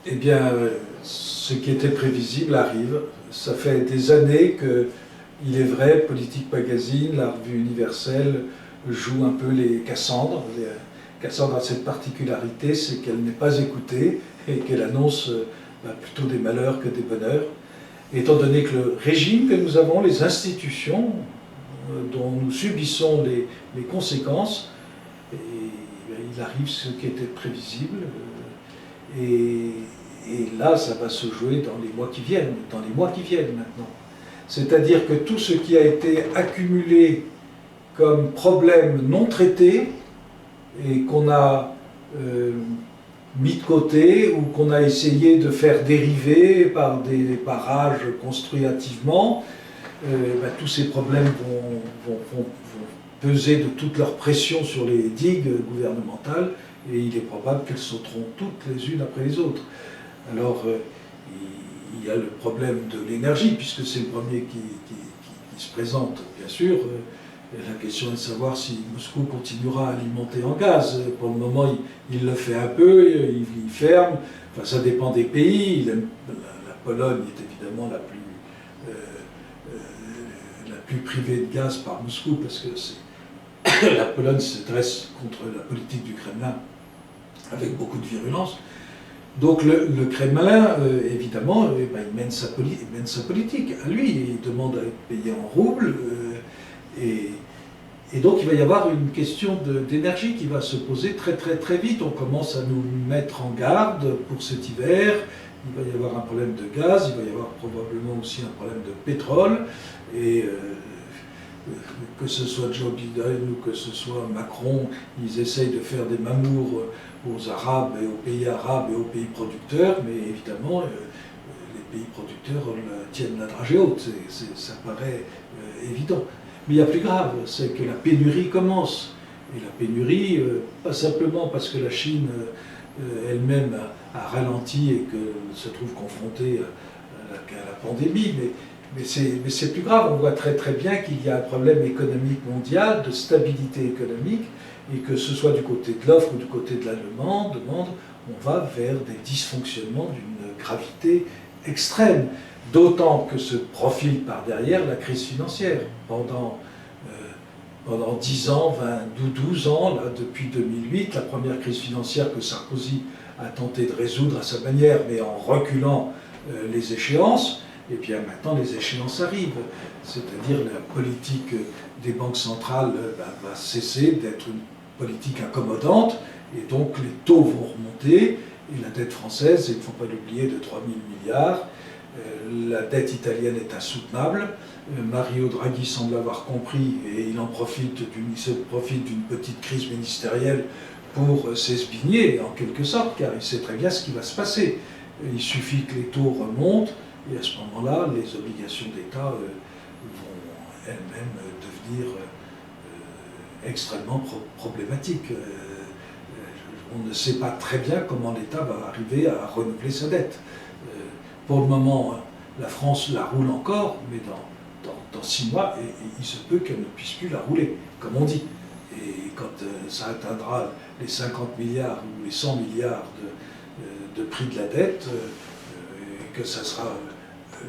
Eh bien, ce qui était prévisible arrive. Ça fait des années que, il est vrai, Politique Magazine, la revue universelle, joue un peu les Cassandres. Cassandre a cette particularité, c'est qu'elle n'est pas écoutée et qu'elle annonce plutôt des malheurs que des bonheurs. Étant donné que le régime que nous avons, les institutions dont nous subissons les conséquences, et, il arrive ce qui était prévisible. Et là, ça va se jouer dans les mois qui viennent maintenant. C'est-à-dire que tout ce qui a été accumulé comme problème non traité et qu'on a mis de côté ou qu'on a essayé de faire dériver par des barrages construits hâtivement, tous ces problèmes vont peser de toute leur pression sur les digues gouvernementales et il est probable qu'elles sauteront toutes les unes après les autres. Alors, il y a le problème de l'énergie, puisque c'est le premier qui se présente, bien sûr. La question est de savoir si Moscou continuera à alimenter en gaz. Pour le moment, il le fait un peu, il ferme. Enfin, ça dépend des pays. La Pologne est évidemment la plus privée de gaz par Moscou, parce que la Pologne se dresse contre la politique du Kremlin avec beaucoup de virulence. Donc le Kremlin, évidemment, il mène sa politique à lui, il demande à être payé en roubles, et donc il va y avoir une question d'énergie qui va se poser très très très vite. On commence à nous mettre en garde pour cet hiver, il va y avoir un problème de gaz, il va y avoir probablement aussi un problème de pétrole, et que ce soit Joe Biden ou que ce soit Macron, ils essayent de faire des mamours aux Arabes et aux pays producteurs, mais évidemment, les pays producteurs tiennent la dragée haute, ça paraît évident. Mais il y a plus grave, c'est que la pénurie commence. Et la pénurie, pas simplement parce que la Chine elle-même a ralenti et que se trouve confrontée à la pandémie, mais c'est plus grave. On voit très très bien qu'il y a un problème économique mondial, de stabilité économique, et que ce soit du côté de l'offre ou du côté de la demande, on va vers des dysfonctionnements d'une gravité extrême. D'autant que se profile par derrière la crise financière. Pendant 10 ans, 12 ans, là, depuis 2008, la première crise financière que Sarkozy a tenté de résoudre à sa manière, mais en reculant les échéances, et bien maintenant les échéances arrivent. C'est-à-dire la politique des banques centrales va cesser d'être une politique incommodante, et donc les taux vont remonter, et la dette française, il ne faut pas l'oublier, de 3 000 milliards, la dette italienne est insoutenable. Mario Draghi semble avoir compris et il se profite d'une petite crise ministérielle pour s'esbigner en quelque sorte, car il sait très bien ce qui va se passer. Il suffit que les taux remontent et à ce moment-là, les obligations d'État vont elles-mêmes devenir extrêmement problématiques. On ne sait pas très bien comment l'État va arriver à renouveler sa dette. Pour le moment, la France la roule encore, mais dans 6 mois, il se peut qu'elle ne puisse plus la rouler, comme on dit. Et quand ça atteindra les 50 milliards ou les 100 milliards de prix de la dette, et que ça sera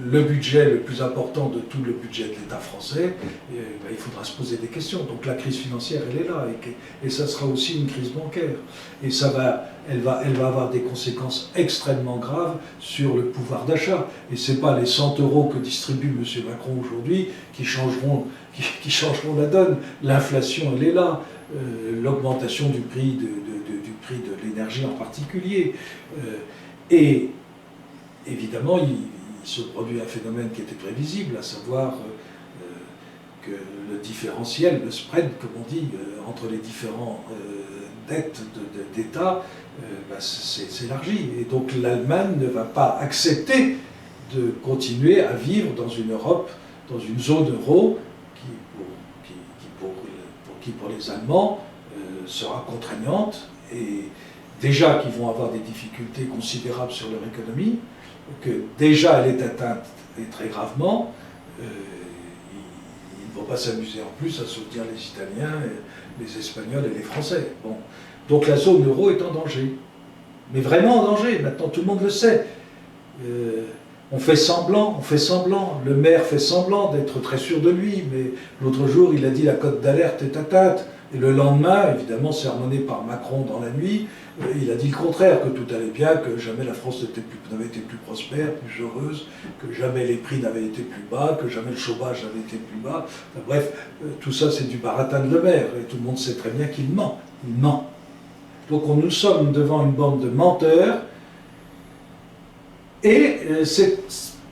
le budget le plus important de tout le budget de l'État français, il faudra se poser des questions. Donc la crise financière, elle est là, et ça sera aussi une crise bancaire. Et elle va avoir des conséquences extrêmement graves sur le pouvoir d'achat. Et ce n'est pas les 100 euros que distribue M. Macron aujourd'hui qui changeront la donne. L'inflation, elle est là. L'augmentation du prix de l'énergie en particulier. Et évidemment, il se produit un phénomène qui était prévisible, à savoir que le différentiel, le spread, comme on dit, entre les différentes dettes d'État s'élargit. Et donc l'Allemagne ne va pas accepter de continuer à vivre dans une Europe, dans une zone euro, qui pour les Allemands sera contraignante, et déjà qu'ils vont avoir des difficultés considérables sur leur économie, que déjà elle est atteinte et très gravement, ils ne vont pas s'amuser en plus à soutenir les Italiens, les Espagnols et les Français. Bon. Donc la zone euro est en danger. mais vraiment en danger. Maintenant, tout le monde le sait. On fait semblant. Le maire fait semblant d'être très sûr de lui, mais l'autre jour, il a dit la cote d'alerte est atteinte. Et le lendemain, évidemment sermonné par Macron dans la nuit, il a dit le contraire, que tout allait bien, que jamais la France n'avait été plus prospère, plus heureuse, que jamais les prix n'avaient été plus bas, que jamais le chômage n'avait été plus bas. Enfin, bref, tout ça c'est du baratin de Le Maire, et tout le monde sait très bien qu'il ment. Il ment. Donc nous sommes devant une bande de menteurs, et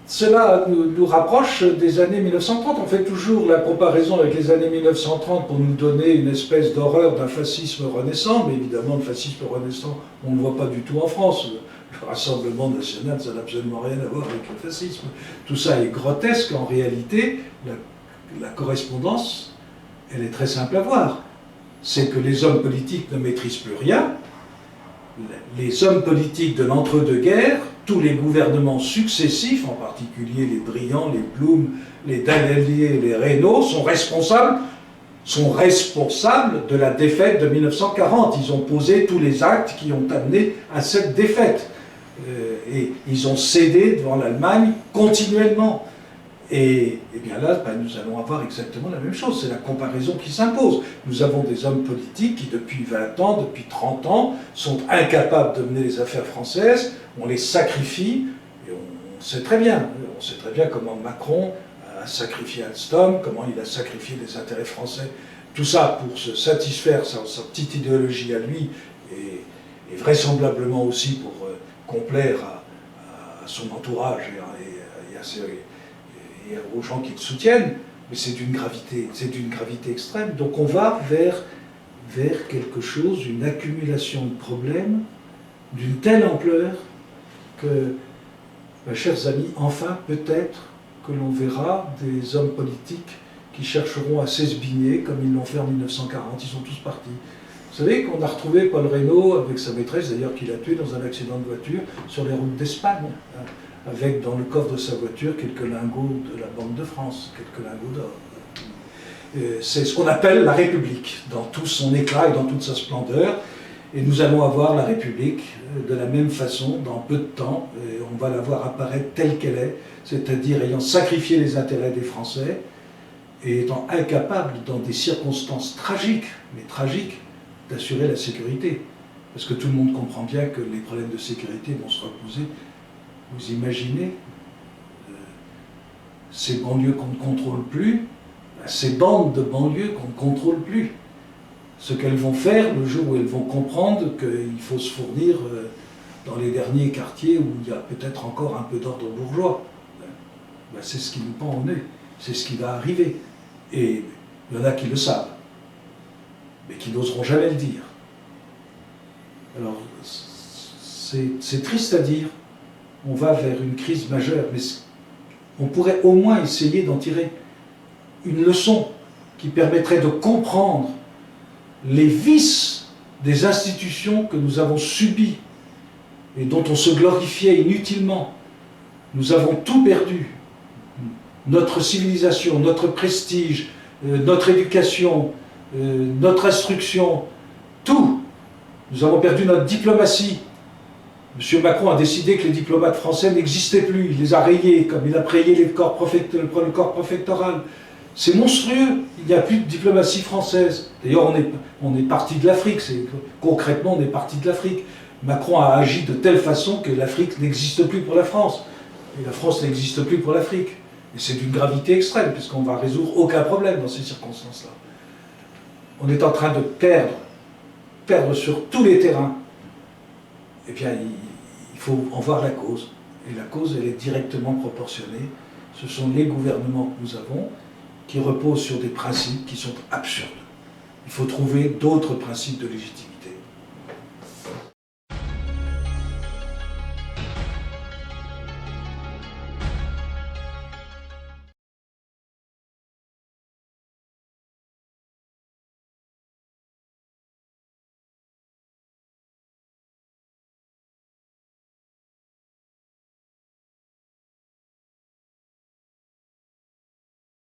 cela nous rapproche des années 1930. On fait toujours la comparaison avec les années 1930 pour nous donner une espèce d'horreur d'un fascisme renaissant, mais évidemment le fascisme renaissant, on ne le voit pas du tout en France. Le Rassemblement national, ça n'a absolument rien à voir avec le fascisme. Tout ça est grotesque. En réalité, la correspondance, elle est très simple à voir. C'est que les hommes politiques ne maîtrisent plus rien. Les hommes politiques de l'entre-deux-guerres, tous les gouvernements successifs, en particulier les Briand, les Blum, les Daladier, les Reynaud, sont responsables de la défaite de 1940. Ils ont posé tous les actes qui ont amené à cette défaite. Et ils ont cédé devant l'Allemagne continuellement. Et bien là, nous allons avoir exactement la même chose, c'est la comparaison qui s'impose. Nous avons des hommes politiques qui, depuis 20 ans, depuis 30 ans, sont incapables de mener les affaires françaises, on les sacrifie, et on sait très bien comment Macron a sacrifié Alstom, comment il a sacrifié les intérêts français, tout ça pour se satisfaire sa petite idéologie à lui, et vraisemblablement aussi pour complaire à son entourage et aux gens qui le soutiennent, mais c'est d'une gravité extrême. Donc on va vers quelque chose, une accumulation de problèmes d'une telle ampleur que, chers amis, enfin peut-être que l'on verra des hommes politiques qui chercheront à s'esbigner comme ils l'ont fait en 1940, ils sont tous partis. Vous savez qu'on a retrouvé Paul Reynaud avec sa maîtresse, d'ailleurs qu'il a tué dans un accident de voiture sur les routes d'Espagne, avec dans le coffre de sa voiture quelques lingots de la Banque de France, quelques lingots d'or. C'est ce qu'on appelle la République, dans tout son éclat et dans toute sa splendeur. Et nous allons avoir la République de la même façon, dans peu de temps, et on va la voir apparaître telle qu'elle est, c'est-à-dire ayant sacrifié les intérêts des Français, et étant incapable, dans des circonstances tragiques, mais tragiques, d'assurer la sécurité. Parce que tout le monde comprend bien que les problèmes de sécurité vont se reposer. Vous imaginez ces banlieues qu'on ne contrôle plus, ces bandes de banlieues qu'on ne contrôle plus. Ce qu'elles vont faire le jour où elles vont comprendre qu'il faut se fournir dans les derniers quartiers où il y a peut-être encore un peu d'ordre bourgeois. Ben, c'est ce qui nous pend au nez, c'est ce qui va arriver. Et il y en a qui le savent, mais qui n'oseront jamais le dire. Alors, c'est triste à dire, on va vers une crise majeure, mais on pourrait au moins essayer d'en tirer une leçon qui permettrait de comprendre les vices des institutions que nous avons subies et dont on se glorifiait inutilement. Nous avons tout perdu. Notre civilisation, notre prestige, notre éducation, notre instruction, tout. Nous avons perdu notre diplomatie. M. Macron a décidé que les diplomates français n'existaient plus. Il les a rayés, comme il a rayé le corps préfectoral. C'est monstrueux. Il n'y a plus de diplomatie française. D'ailleurs, on est parti de l'Afrique. Concrètement, on est parti de l'Afrique. Macron a agi de telle façon que l'Afrique n'existe plus pour la France. Et la France n'existe plus pour l'Afrique. Et c'est d'une gravité extrême, puisqu'on ne va résoudre aucun problème dans ces circonstances-là. On est en train de perdre sur tous les terrains. Eh bien, il faut en voir la cause. Et la cause, elle est directement proportionnée. Ce sont les gouvernements que nous avons qui reposent sur des principes qui sont absurdes. Il faut trouver d'autres principes de légitimité.